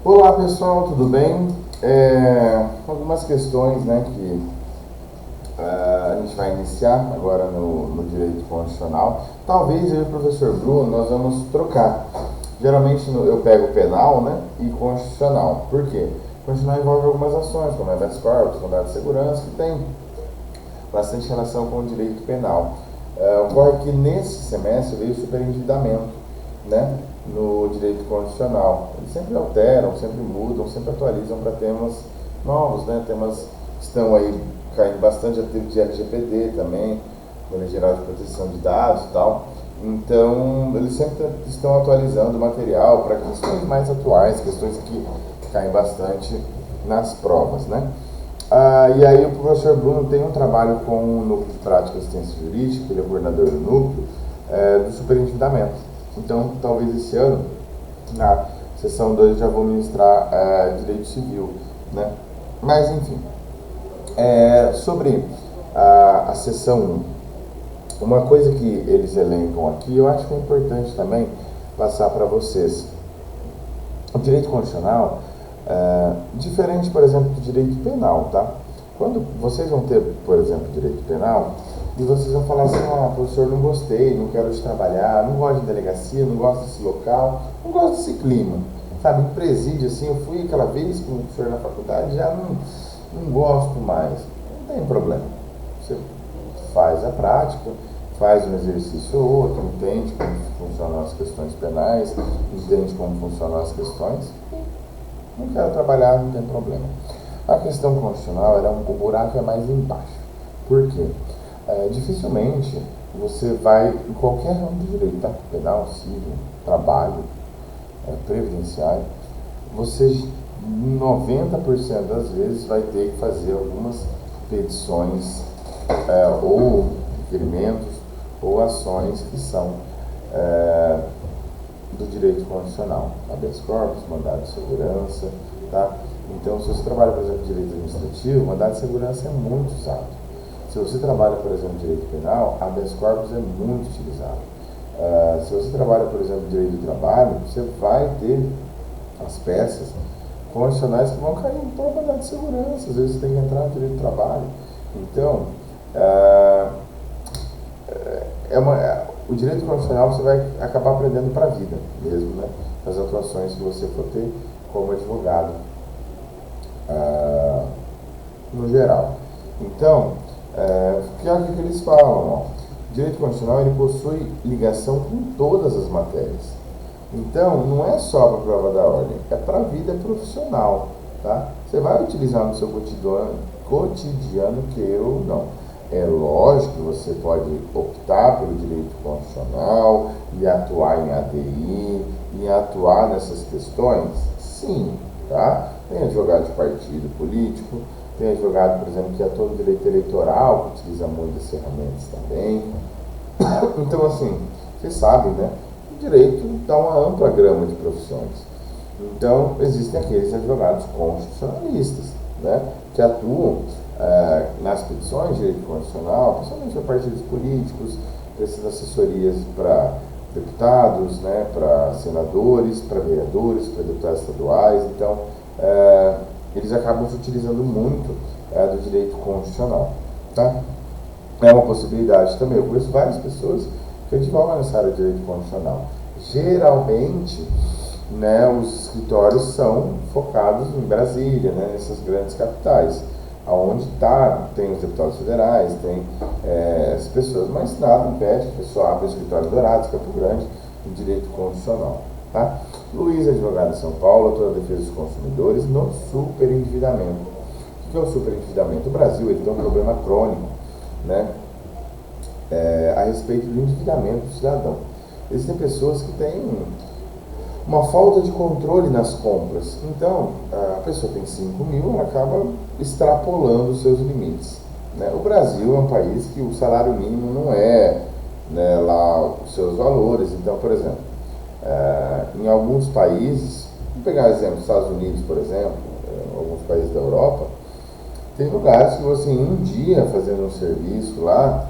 Olá pessoal, tudo bem? Algumas questões, né, que a gente vai iniciar agora no direito constitucional. Talvez eu e o professor Bruno nós vamos trocar. Geralmente eu pego penal, né, e constitucional. Por quê? Constitucional envolve algumas ações, como habeas corpus, mandado de segurança, que tem bastante relação com o direito penal. Ocorre que nesse semestre veio o superendividamento, né, no direito constitucional. Eles sempre alteram, sempre mudam, sempre atualizam para temas novos, né, temas que estão aí caindo bastante, já teve de LGPD também, Lei Geral de Proteção de Dados e tal. Então, eles sempre estão atualizando o material para questões mais atuais, questões que caem bastante nas provas, né? E aí o professor Bruno tem um trabalho com o Núcleo de Prática e Assistência Jurídica, ele é coordenador do núcleo, do superendividamento. Então, talvez esse ano, na sessão 2, já vou ministrar Direito Civil, né? Mas, enfim, sobre a sessão 1, uma coisa que eles elencam aqui, eu acho que é importante também passar para vocês. O direito constitucional, diferente, por exemplo, do direito penal, tá? Quando vocês vão ter, por exemplo, direito penal, e vocês vão falar assim, professor, não gostei, não quero de trabalhar, não gosto de delegacia, não gosto desse local, não gosto desse clima, sabe? Em presídio, assim, eu fui aquela vez com o professor na faculdade, já não gosto mais. Não tem problema. Você faz a prática, faz um exercício ou outro, entende como funcionam as questões penais, entende como funcionam as questões, não quero trabalhar, não tem problema. A questão constitucional, o buraco é mais embaixo. Por quê? Dificilmente você vai, em qualquer ramo do direito, tá? Penal, civil, trabalho, previdenciário, você 90% das vezes vai ter que fazer algumas petições ou requerimentos ou ações que são do direito constitucional, habeas corpus, mandado de segurança, tá? Então, se você trabalha, por exemplo, direito administrativo, mandado de segurança é muito usado. Se você trabalha, por exemplo, direito penal, habeas corpus é muito utilizado. Se você trabalha, por exemplo, direito do trabalho, você vai ter as peças constitucionais que vão cair para mandado de segurança. Às vezes você tem que entrar no direito do trabalho. Então, o direito constitucional você vai acabar aprendendo para a vida mesmo, né? As atuações que você for ter como advogado no geral. Então, o que é que eles falam? O direito constitucional ele possui ligação com todas as matérias. Então, não é só para a prova da ordem, é para a vida profissional, tá? Você vai utilizar no seu cotidiano que eu não. É lógico que você pode optar pelo direito constitucional e atuar em ADI e atuar nessas questões? Sim, tá? Tem advogado de partido político, tem advogado, por exemplo, que atua no direito eleitoral, que utiliza muitas ferramentas também. Então, assim, vocês sabem, né? O direito dá uma ampla gama de profissões. Então, existem aqueles advogados constitucionalistas, né? Que atuam nas petições de direito constitucional, principalmente para partidos políticos, prestando assessorias para deputados, né, para senadores, para vereadores, para deputados estaduais. Então, eles acabam se utilizando muito do direito constitucional. Tá? É uma possibilidade também. Eu conheço várias pessoas que advogam nessa área de direito constitucional. Geralmente, né, os escritórios são focados em Brasília, né, nessas grandes capitais, aonde tem os deputados federais, tem as pessoas, mas nada impede que a pessoa abra o escritório em Dourados, Campo Grande, em direito constitucional. Tá? Luiz, advogado de São Paulo, atua na defesa dos consumidores no superendividamento. O que é o superendividamento? O Brasil ele tem um problema crônico, né, a respeito do endividamento do cidadão. Existem pessoas que têm uma falta de controle nas compras. Então, a pessoa tem 5 mil, ela acaba extrapolando os seus limites. Né? O Brasil é um país que o salário mínimo não é, né, lá os seus valores. Então, por exemplo, em alguns países, vamos pegar exemplo dos Estados Unidos, por exemplo, alguns países da Europa, tem lugares que você, em um dia, fazendo um serviço lá,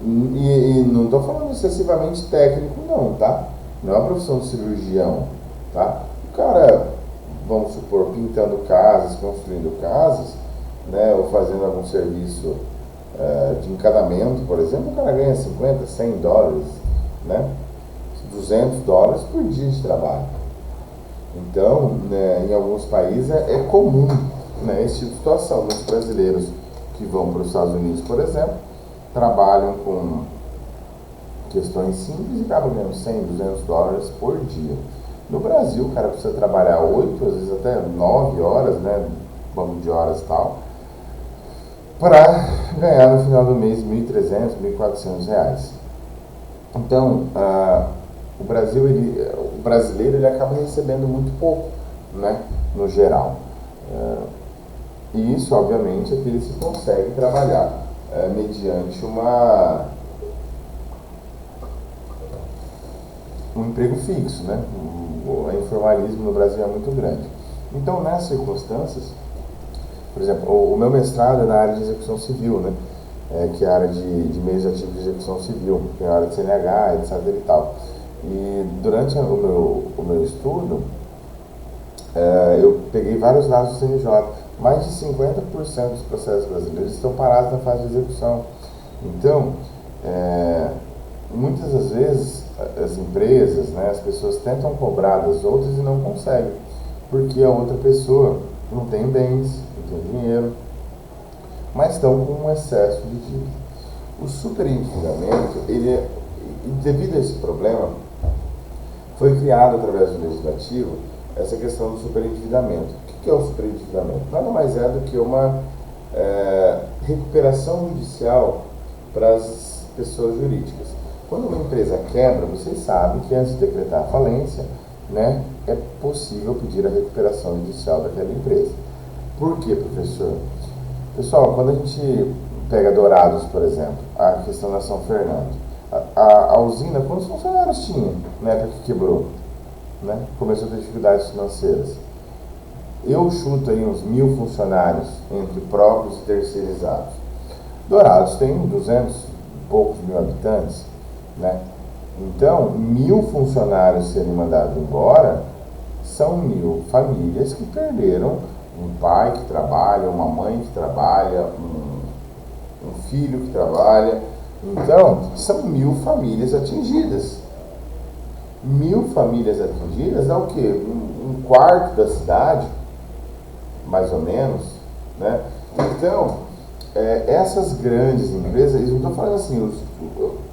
e não estou falando excessivamente técnico, não, tá? Não é uma profissão de cirurgião, tá? O cara, vamos pintando casas, construindo casas, né, ou fazendo algum serviço de encanamento, por exemplo, o cara ganha 50, 100 dólares, né, 200 dólares por dia de trabalho. Então, né, em alguns países é comum, né, esse tipo de situação. Muitos brasileiros que vão para os Estados Unidos, por exemplo, trabalham com questões simples e acabam ganhando 100, 200 dólares por dia. No Brasil, o cara precisa trabalhar 8, às vezes até 9 horas, né, banco de horas e tal, para ganhar no final do mês 1.300, 1.400 reais. Então, o brasileiro ele acaba recebendo muito pouco, né, no geral. E isso, obviamente, é que ele se consegue trabalhar mediante um emprego fixo, né? O informalismo no Brasil é muito grande. Então, nessas circunstâncias, por exemplo, o meu mestrado é na área de execução civil, né? Que é a área de meios ativos de execução civil, tem a área de CNH, etc. e tal. E durante o meu estudo, eu peguei vários dados do CNJ. Mais de 50% dos processos brasileiros estão parados na fase de execução. Então, muitas das vezes, as empresas, né, as pessoas tentam cobrar das outras e não conseguem, porque a outra pessoa não tem bens, não tem dinheiro, mas estão com um excesso de dívida. O superendividamento, devido a esse problema, foi criado através do legislativo essa questão do superendividamento. O que é o superendividamento? Nada mais é do que uma recuperação judicial para as pessoas jurídicas. Quando uma empresa quebra, vocês sabem que antes de decretar a falência, né, é possível pedir a recuperação judicial daquela empresa. Por quê, professor? Pessoal, quando a gente pega Dourados, por exemplo, a questão da São Fernando, a usina, quantos funcionários tinha na época que quebrou? Né? Começou a ter dificuldades financeiras. Eu chuto aí uns 1.000 funcionários entre próprios e terceirizados. Dourados tem 200 e poucos mil habitantes, né? Então, 1.000 funcionários serem mandados embora são 1.000 famílias que perderam um pai que trabalha, uma mãe que trabalha, um filho que trabalha. Então, são 1.000 famílias atingidas. 1.000 famílias atingidas é o quê? Um quarto da cidade, mais ou menos, né? Então, essas grandes empresas, eles não estão falando assim, os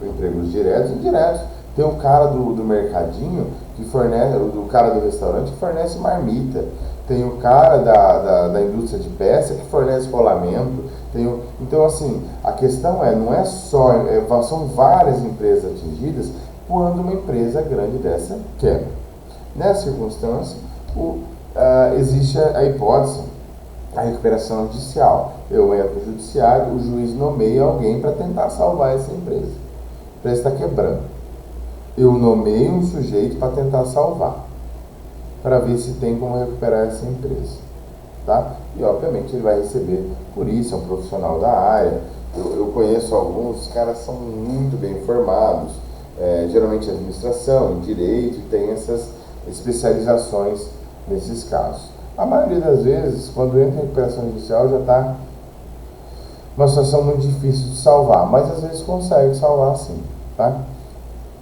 empregos diretos e indiretos. Tem o cara do mercadinho que fornece, o cara do restaurante que fornece marmita. Tem o cara da indústria de peça que fornece rolamento. Então, assim, a questão não é só, são várias empresas atingidas quando uma empresa grande dessa quebra. Nessa circunstância, existe a hipótese, a recuperação judicial. Eu entro no judiciário, o juiz nomeia alguém para tentar salvar essa empresa. A empresa está quebrando. Eu nomeio um sujeito para tentar salvar, para ver se tem como recuperar essa empresa. Tá? E, obviamente, ele vai receber por isso, é um profissional da área. Eu conheço alguns, os caras são muito bem formados, geralmente em administração, em direito, tem essas especializações nesses casos. A maioria das vezes, quando entra em recuperação judicial, já está uma situação muito difícil de salvar, mas às vezes consegue salvar sim. Tá?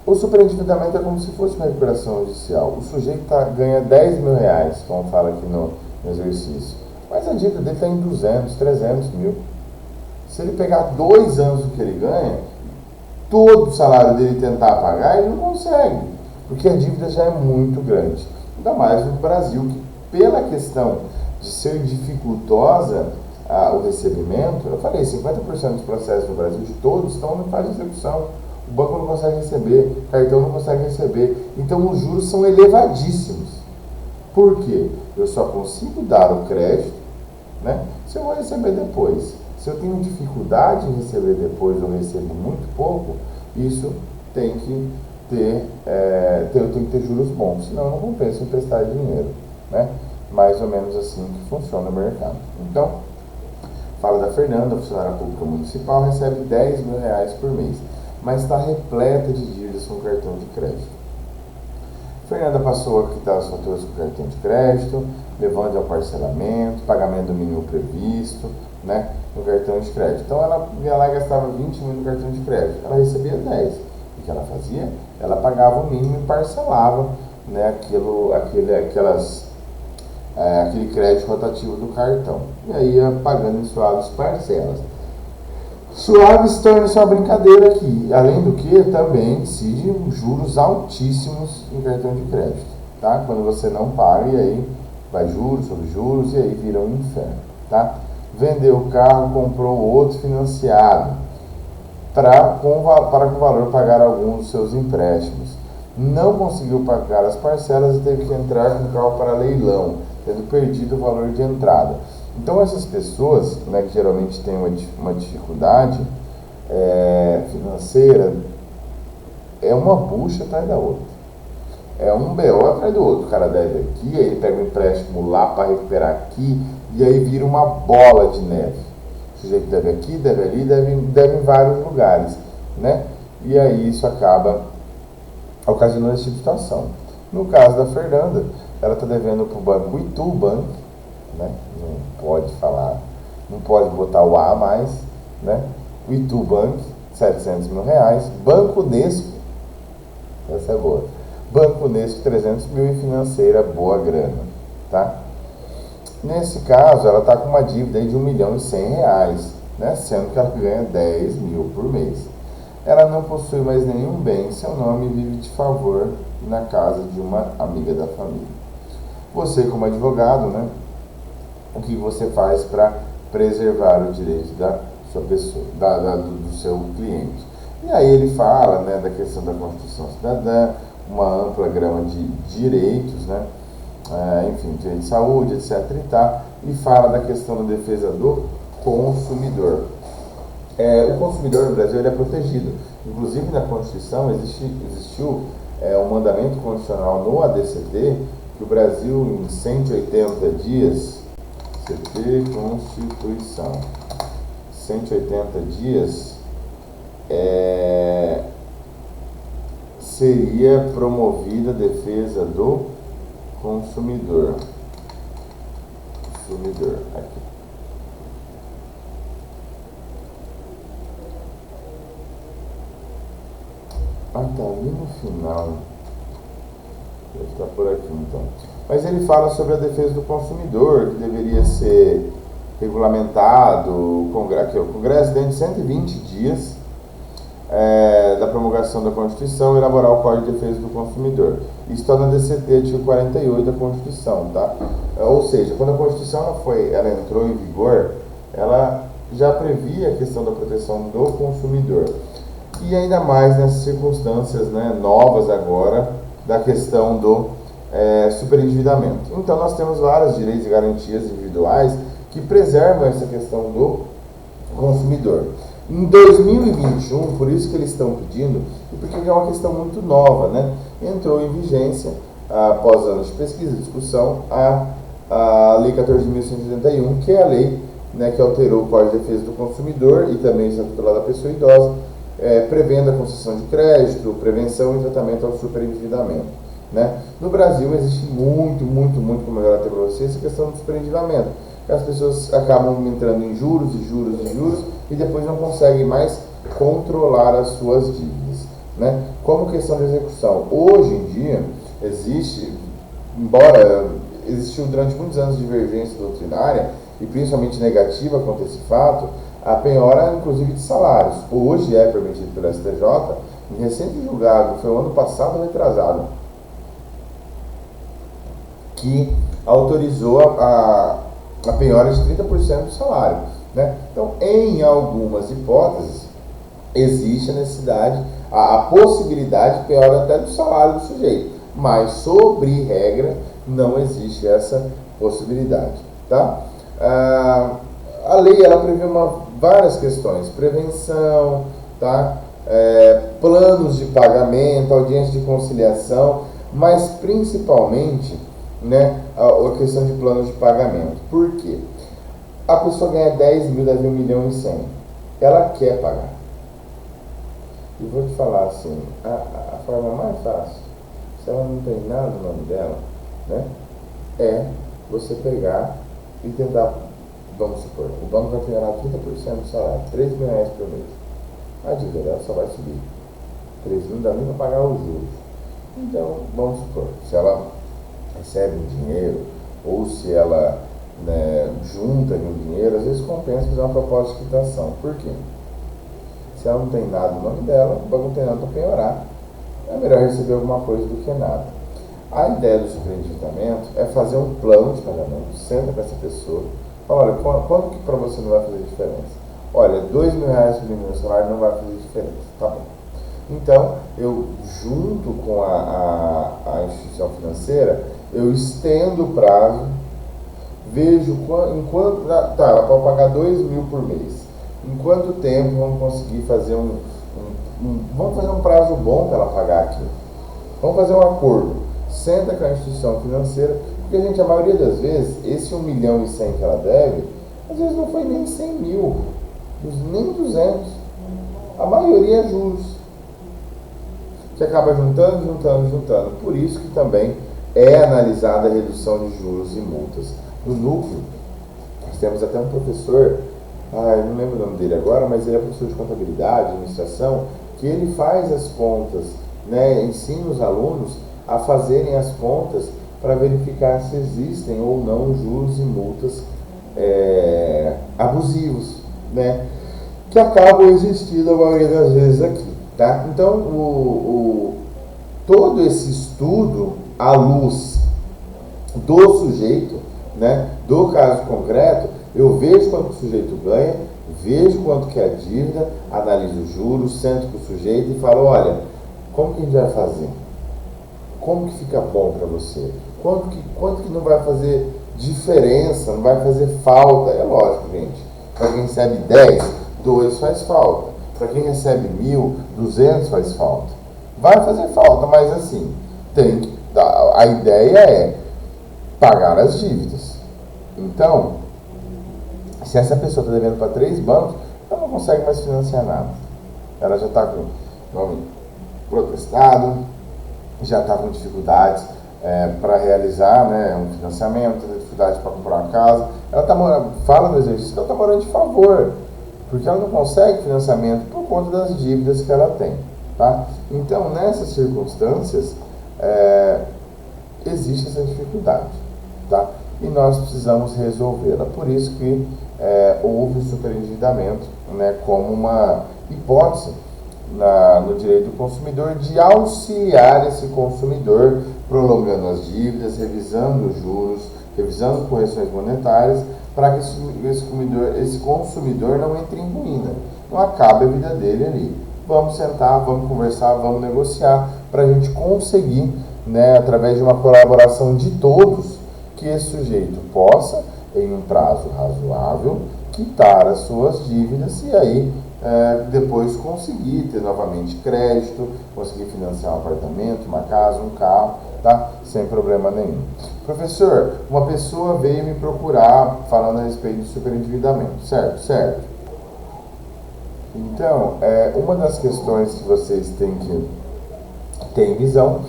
O superendividamento é como se fosse uma recuperação judicial. O sujeito ganha 10 mil reais, como fala aqui no exercício, mas a dívida dele está em 200, 300 mil. Se ele pegar 2 anos do que ele ganha, todo o salário dele tentar pagar, ele não consegue, porque a dívida já é muito grande. Ainda mais no Brasil, que pela questão de ser dificultosa o recebimento, eu falei, 50% dos processos no Brasil, de todos, estão na fase de execução. O banco não consegue receber, o cartão não consegue receber. Então, os juros são elevadíssimos. Por quê? Eu só consigo dar o crédito, né, se eu vou receber depois. Se eu tenho dificuldade em receber depois ou recebo muito pouco, isso tem que ter, eu tenho que ter juros bons, senão não compensa emprestar dinheiro. Né? Mais ou menos assim que funciona o mercado. Então, fala da Fernanda, funcionária pública municipal, recebe 10 mil reais por mês, mas está repleta de dívidas com cartão de crédito. Fernanda passou a quitar as faturas com cartão de crédito, levando ao parcelamento, pagamento do mínimo previsto, né, no cartão de crédito. Então ela ia lá e gastava 20 mil no cartão de crédito, ela recebia 10. O que ela fazia? Ela pagava o mínimo e parcelava, né, aquele crédito rotativo do cartão. E aí ia pagando em suaves parcelas. Suaves torna-se uma brincadeira aqui, além do que também incide juros altíssimos em cartão de crédito, tá? Quando você não paga, e aí vai juros sobre juros, e aí vira um inferno, tá? Vendeu o carro, comprou outro financiado, para com o valor pagar alguns dos seus empréstimos. Não conseguiu pagar as parcelas e teve que entrar com o carro para leilão, tendo perdido o valor de entrada. Então essas pessoas, né, que geralmente têm uma dificuldade financeira, é uma bucha atrás da outra. É um BO atrás do outro. O cara deve aqui, aí ele pega um empréstimo lá para recuperar aqui, e aí vira uma bola de neve. O sujeito deve aqui, deve ali, deve em vários lugares, né? E aí isso acaba ocasionando essa situação. No caso da Fernanda, ela está devendo para o banco Itubank, né? Não pode falar, não pode botar o A a mais, né? O Itubank, 700 mil reais. Banco Nesco, essa é boa. Banco Nesco, 300 mil, e financeira, boa grana, tá? Nesse caso, ela está com uma dívida aí de R$1.100.000, né? Sendo que ela ganha 10 mil por mês. Ela não possui mais nenhum bem, seu nome vive de favor na casa de uma amiga da família. Você, como advogado, né? O que você faz para preservar o direito da sua pessoa, do seu cliente? E aí ele fala, né, da questão da Constituição Cidadã, uma ampla gama de direitos, né, enfim, direito de saúde, etc. E fala da questão da defesa do consumidor. O consumidor no Brasil ele é protegido. Inclusive na Constituição existiu um mandamento constitucional no ADCT que o Brasil em 180 dias, CT Constituição, 180 dias, seria promovida a defesa do consumidor. Aqui. Tá ali no final. Deve estar por aqui então. Mas ele fala sobre a defesa do consumidor, que deveria ser regulamentado, o Congresso dentro de 120 dias da promulgação da Constituição, elaborar o Código de Defesa do Consumidor. Isso está na DCT, artigo 48 da Constituição, tá? Ou seja, quando a Constituição ela entrou em vigor, ela já previa a questão da proteção do consumidor. E ainda mais nessas circunstâncias, né, novas agora, da questão do superendividamento. Então nós temos vários direitos e garantias individuais que preservam essa questão do consumidor. Em 2021, por isso que eles estão pedindo, e porque é uma questão muito nova, né? Entrou em vigência, após anos de pesquisa e discussão, a Lei 14.181, que é a lei, né, que alterou o Código de Defesa do Consumidor e também o Estatuto da Pessoa Idosa, prevendo a concessão de crédito, prevenção e tratamento ao superendividamento, né? No Brasil existe muito, como eu já falei para vocês, essa questão do superendividamento. As pessoas acabam entrando em juros e depois não conseguem mais controlar as suas dívidas, né? Como questão de execução, hoje em dia embora existiu durante muitos anos divergência doutrinária e principalmente negativa quanto a esse fato, a penhora inclusive de salários hoje é permitido pelo STJ, em recente julgado, foi o ano passado ou retrasado, que autorizou a penhora de 30% do salário, né? Então, em algumas hipóteses, existe a necessidade, a possibilidade de penhora até do salário do sujeito, mas, sobre regra, não existe essa possibilidade, tá? A lei, ela prevê várias questões, prevenção, tá? Planos de pagamento, audiência de conciliação, mas, principalmente, né, a questão de planos de pagamento. Por quê? A pessoa ganha 10 mil, deve 1.100.000. Ela quer pagar. E vou te falar assim, a forma mais fácil, se ela não tem nada no nome dela, né, é você pegar e tentar, vamos supor, o banco vai penhorar 30% do salário, R$ 3.000 por mês. A dívida dela só vai subir. 3 mil não dá nem para pagar os juros. Então, vamos supor, se ela recebe um dinheiro, ou se ela, né, junta um dinheiro, às vezes compensa fazer uma proposta de quitação. Por quê? Se ela não tem nada no nome dela, o banco não tem nada para penhorar, é melhor receber alguma coisa do que nada. A ideia do superendividamento é fazer um plano de pagamento, senta com essa pessoa, fala, olha, quanto que para você não vai fazer diferença? Olha, R$ 2.000 por meu salário não vai fazer diferença, tá bom. Então, eu, junto com a instituição financeira, eu estendo o prazo, vejo enquanto, tá, ela pode pagar 2 mil por mês. Em quanto tempo vamos conseguir fazer vamos fazer um prazo bom para ela pagar aqui? Vamos fazer um acordo. Senta com a instituição financeira, porque, gente, a maioria das vezes, esse 1.100.000 que ela deve, às vezes não foi nem 100 mil, nem 200. A maioria é juros, que acaba juntando. Por isso que também é analisada a redução de juros e multas. No núcleo, nós temos até um professor, eu não lembro o nome dele agora, mas ele é professor de contabilidade, administração, que ele faz as contas, né, ensina os alunos a fazerem as contas para verificar se existem ou não juros e multas abusivos, né, que acabam existindo a maioria das vezes aqui. Tá? Então, todo esse estudo à luz do sujeito, né, do caso concreto, eu vejo quanto o sujeito ganha, vejo quanto que é a dívida, analiso os juros, sento com o sujeito e falo, olha, como que a gente vai fazer? Como que fica bom para você? Quanto que não vai fazer diferença, não vai fazer falta? É lógico, gente, para quem recebe 10, 2 faz falta. Para quem recebe 1.200 faz falta. Vai fazer falta, mas assim, a ideia é pagar as dívidas. Então, se essa pessoa está devendo para 3 bancos, ela não consegue mais financiar nada. Ela já está com nome protestado, já está com dificuldades para realizar, né, um financiamento, dificuldades para comprar uma casa. Ela está morando, fala no exercício que ela está morando de favor, porque ela não consegue financiamento por conta das dívidas que ela tem. Tá? Então, nessas circunstâncias, existe essa dificuldade. Tá? E nós precisamos resolvê-la. Por isso que houve o superendividamento, né, como uma hipótese no direito do consumidor de auxiliar esse consumidor, prolongando as dívidas, revisando os juros, revisando correções monetárias, para que esse consumidor não entre em ruína, não acabe a vida dele ali. Vamos sentar, vamos conversar, vamos negociar, para a gente conseguir, né, através de uma colaboração de todos, que esse sujeito possa, em um prazo razoável, quitar as suas dívidas e aí depois conseguir ter novamente crédito, conseguir financiar um apartamento, uma casa, um carro, tá? Sem problema nenhum. Professor, uma pessoa veio me procurar falando a respeito do superendividamento, certo? Certo. Então, uma das questões que vocês têm que ter em visão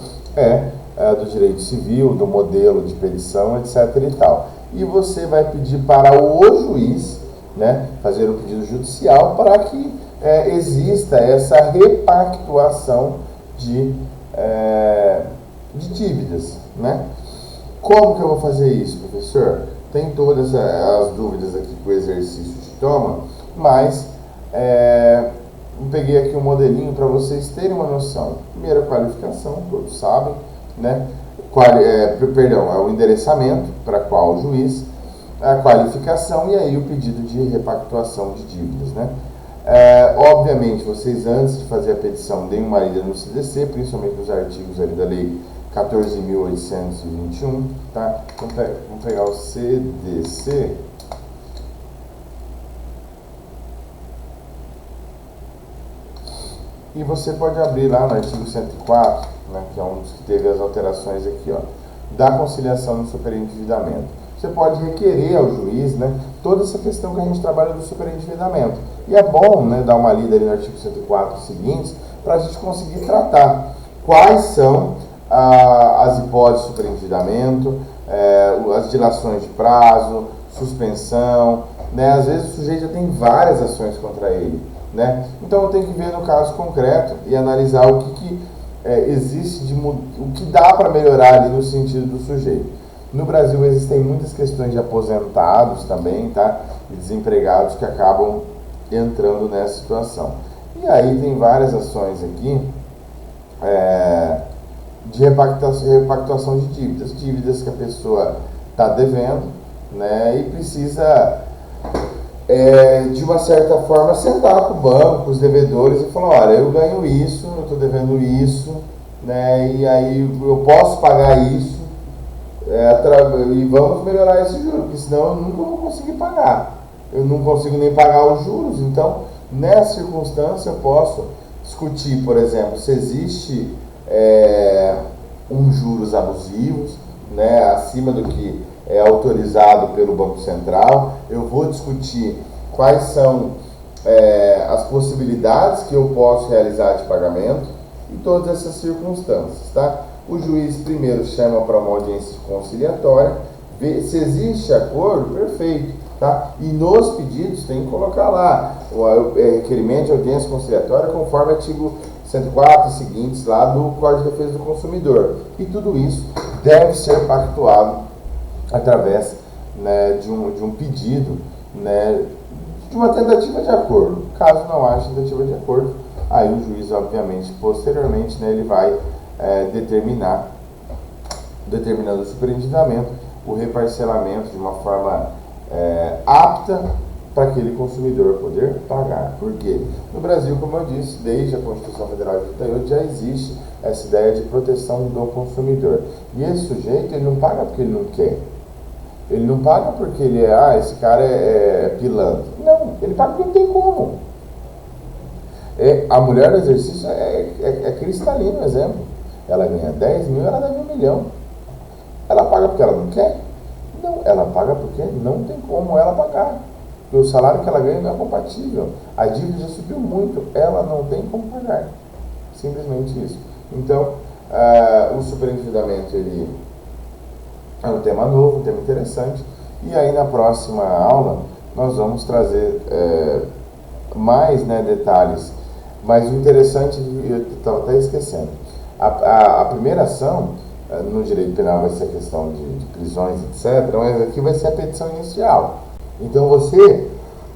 do direito civil, do modelo de petição, etc. e tal. E você vai pedir para o juiz, né, fazer um pedido judicial para que exista essa repactuação de dívidas, né? Como que eu vou fazer isso, professor? Tem todas as dúvidas aqui que o exercício te toma, mas eu peguei aqui um modelinho para vocês terem uma noção. Primeira qualificação, todos sabem, né? O endereçamento para qual juiz, a qualificação e aí o pedido de repactuação de dívidas, né? Obviamente, vocês antes de fazer a petição deem uma lida no CDC, principalmente nos artigos ali da lei 14.821, tá? Vamos pegar o CDC. E você pode abrir lá no artigo 104, né, que é um dos que teve as alterações aqui, ó, da conciliação no superendividamento. Você pode requerer ao juiz, né, toda essa questão que a gente trabalha do superendividamento. E é bom, né, dar uma lida ali no artigo 104 seguintes, para a gente conseguir tratar quais são as hipóteses de superendividamento, as dilações de prazo, suspensão, né? Às vezes o sujeito já tem várias ações contra ele, né? Então eu tenho que ver no caso concreto e analisar o que existe, o que dá para melhorar ali no sentido do sujeito. No Brasil existem muitas questões de aposentados também, tá? E desempregados que acabam entrando nessa situação. E aí tem várias ações aqui de repactuação de dívidas que a pessoa está devendo, né? E precisa, de uma certa forma, sentar com o banco, os devedores e falar, olha, eu ganho isso, eu estou devendo isso, né? E aí eu posso pagar isso, e vamos melhorar esse juro, porque senão eu nunca vou conseguir pagar. Eu não consigo nem pagar os juros. Então, nessa circunstância, eu posso discutir, por exemplo, se existe juros abusivos, né, acima do que é autorizado pelo Banco Central. Eu vou discutir quais são as possibilidades que eu posso realizar de pagamento e todas essas circunstâncias, tá? O juiz primeiro chama para uma audiência conciliatória, vê se existe acordo, perfeito, tá? E nos pedidos tem que colocar lá o requerimento de audiência conciliatória conforme artigo 104 e seguintes lá do Código de Defesa do Consumidor. E tudo isso deve ser pactuado através, né, de um pedido, né, de uma tentativa de acordo. Caso não haja tentativa de acordo, aí o juiz, obviamente, posteriormente, né, ele vai determinando o superendividamento, o reparcelamento de uma forma apta para aquele consumidor poder pagar. Por quê? No Brasil, como eu disse, desde a Constituição Federal de 88 já existe essa ideia de proteção do consumidor. E esse sujeito, ele não paga porque ele não quer. Ele não paga porque ele esse cara é pilantra. Não, ele paga porque não tem como. A mulher do exercício é cristalino, exemplo. Ela ganha 10 mil, ela deve 1 milhão. Ela paga porque ela não quer? Não, ela paga porque não tem como ela pagar. Porque o salário que ela ganha não é compatível. A dívida já subiu muito, ela não tem como pagar. Simplesmente isso. Então, o superendividamento, ele é um tema novo, um tema interessante. E aí na próxima aula nós vamos trazer mais, né, detalhes. Mas o interessante, eu estava até esquecendo, a primeira ação no direito penal vai ser a questão de prisões, etc. Mas aqui vai ser a petição inicial. Então você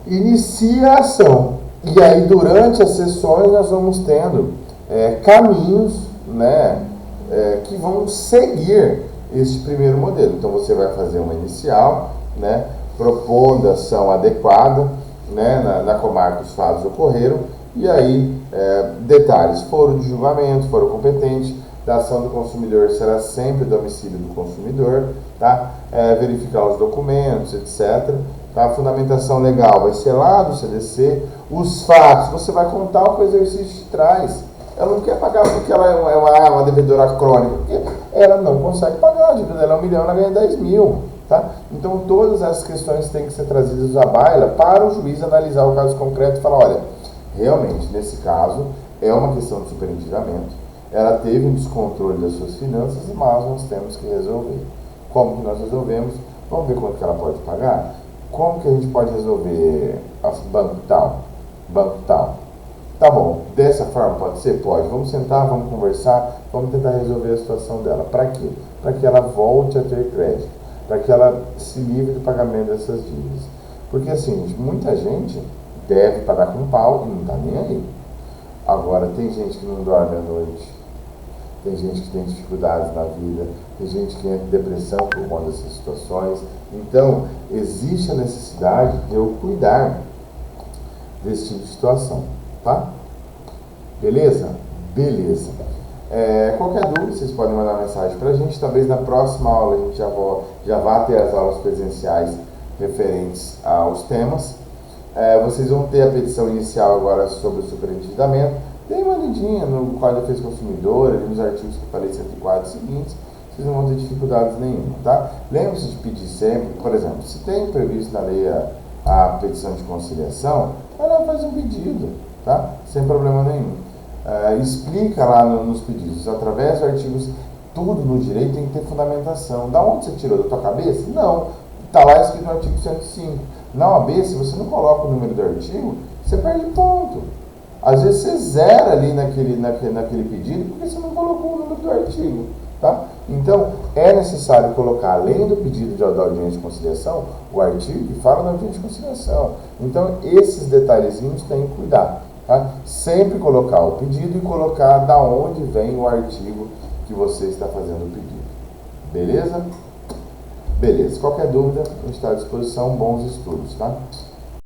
inicia a ação. E aí durante as sessões nós vamos tendo caminhos, né, que vão seguir este primeiro modelo. Então você vai fazer uma inicial, né, propondo a ação adequada, né, na comarca os fatos ocorreram. E aí, detalhes, foro de julgamento, foro competente, da ação do consumidor será sempre domicílio do consumidor, tá? Verificar os documentos, etc. Tá? A fundamentação legal vai ser lá do CDC. Os fatos, você vai contar o que o exercício traz. Ela não quer pagar porque ela é uma devedora crônica, porque ela não consegue pagar, a dívida dela é 1 milhão, ela ganha 10 mil. Tá? Então todas essas questões têm que ser trazidas à baila para o juiz analisar o caso concreto e falar, olha, realmente, nesse caso, é uma questão de superendividamento. Ela teve um descontrole das suas finanças, mas nós temos que resolver. Como que nós resolvemos? Vamos ver quanto que ela pode pagar? Como que a gente pode resolver banco tal? Banco tal. Tá bom, dessa forma pode ser? Pode. Vamos sentar, vamos conversar, vamos tentar resolver a situação dela. Para quê? Para que ela volte a ter crédito. Para que ela se livre do pagamento dessas dívidas. Porque assim, muita gente deve pagar com pau e não está nem aí. Agora, tem gente que não dorme à noite, tem gente que tem dificuldades na vida, tem gente que entra em depressão por conta dessas situações. Então, existe a necessidade de eu cuidar desse tipo de situação, tá? Beleza? Beleza. Qualquer dúvida, vocês podem mandar mensagem para a gente. Talvez na próxima aula a gente já vá ter as aulas presenciais referentes aos temas. Vocês vão ter a petição inicial agora sobre o superendividamento. Dê uma lidinha no Código de Defesa do Consumidor, ali nos artigos que eu falei 104 seguintes, vocês não vão ter dificuldades nenhuma, tá? Lembre-se de pedir sempre, por exemplo, se tem previsto na lei a petição de conciliação, ela faz um pedido, tá? Sem problema nenhum. Explica lá nos pedidos, através dos artigos tudo no direito tem que ter fundamentação. Da onde você tirou? Da tua cabeça? Não. Está lá escrito no artigo 105. Na OAB, se você não coloca o número do artigo, você perde ponto. Às vezes você zera ali naquele pedido porque você não colocou o número do artigo. Tá? Então, é necessário colocar, além do pedido da audiência de conciliação, o artigo que fala da audiência de conciliação. Então, esses detalhezinhos tem que cuidar. Tá? Sempre colocar o pedido e colocar da onde vem o artigo que você está fazendo o pedido. Beleza? Beleza. Qualquer dúvida, a gente está à disposição. Bons estudos, tá?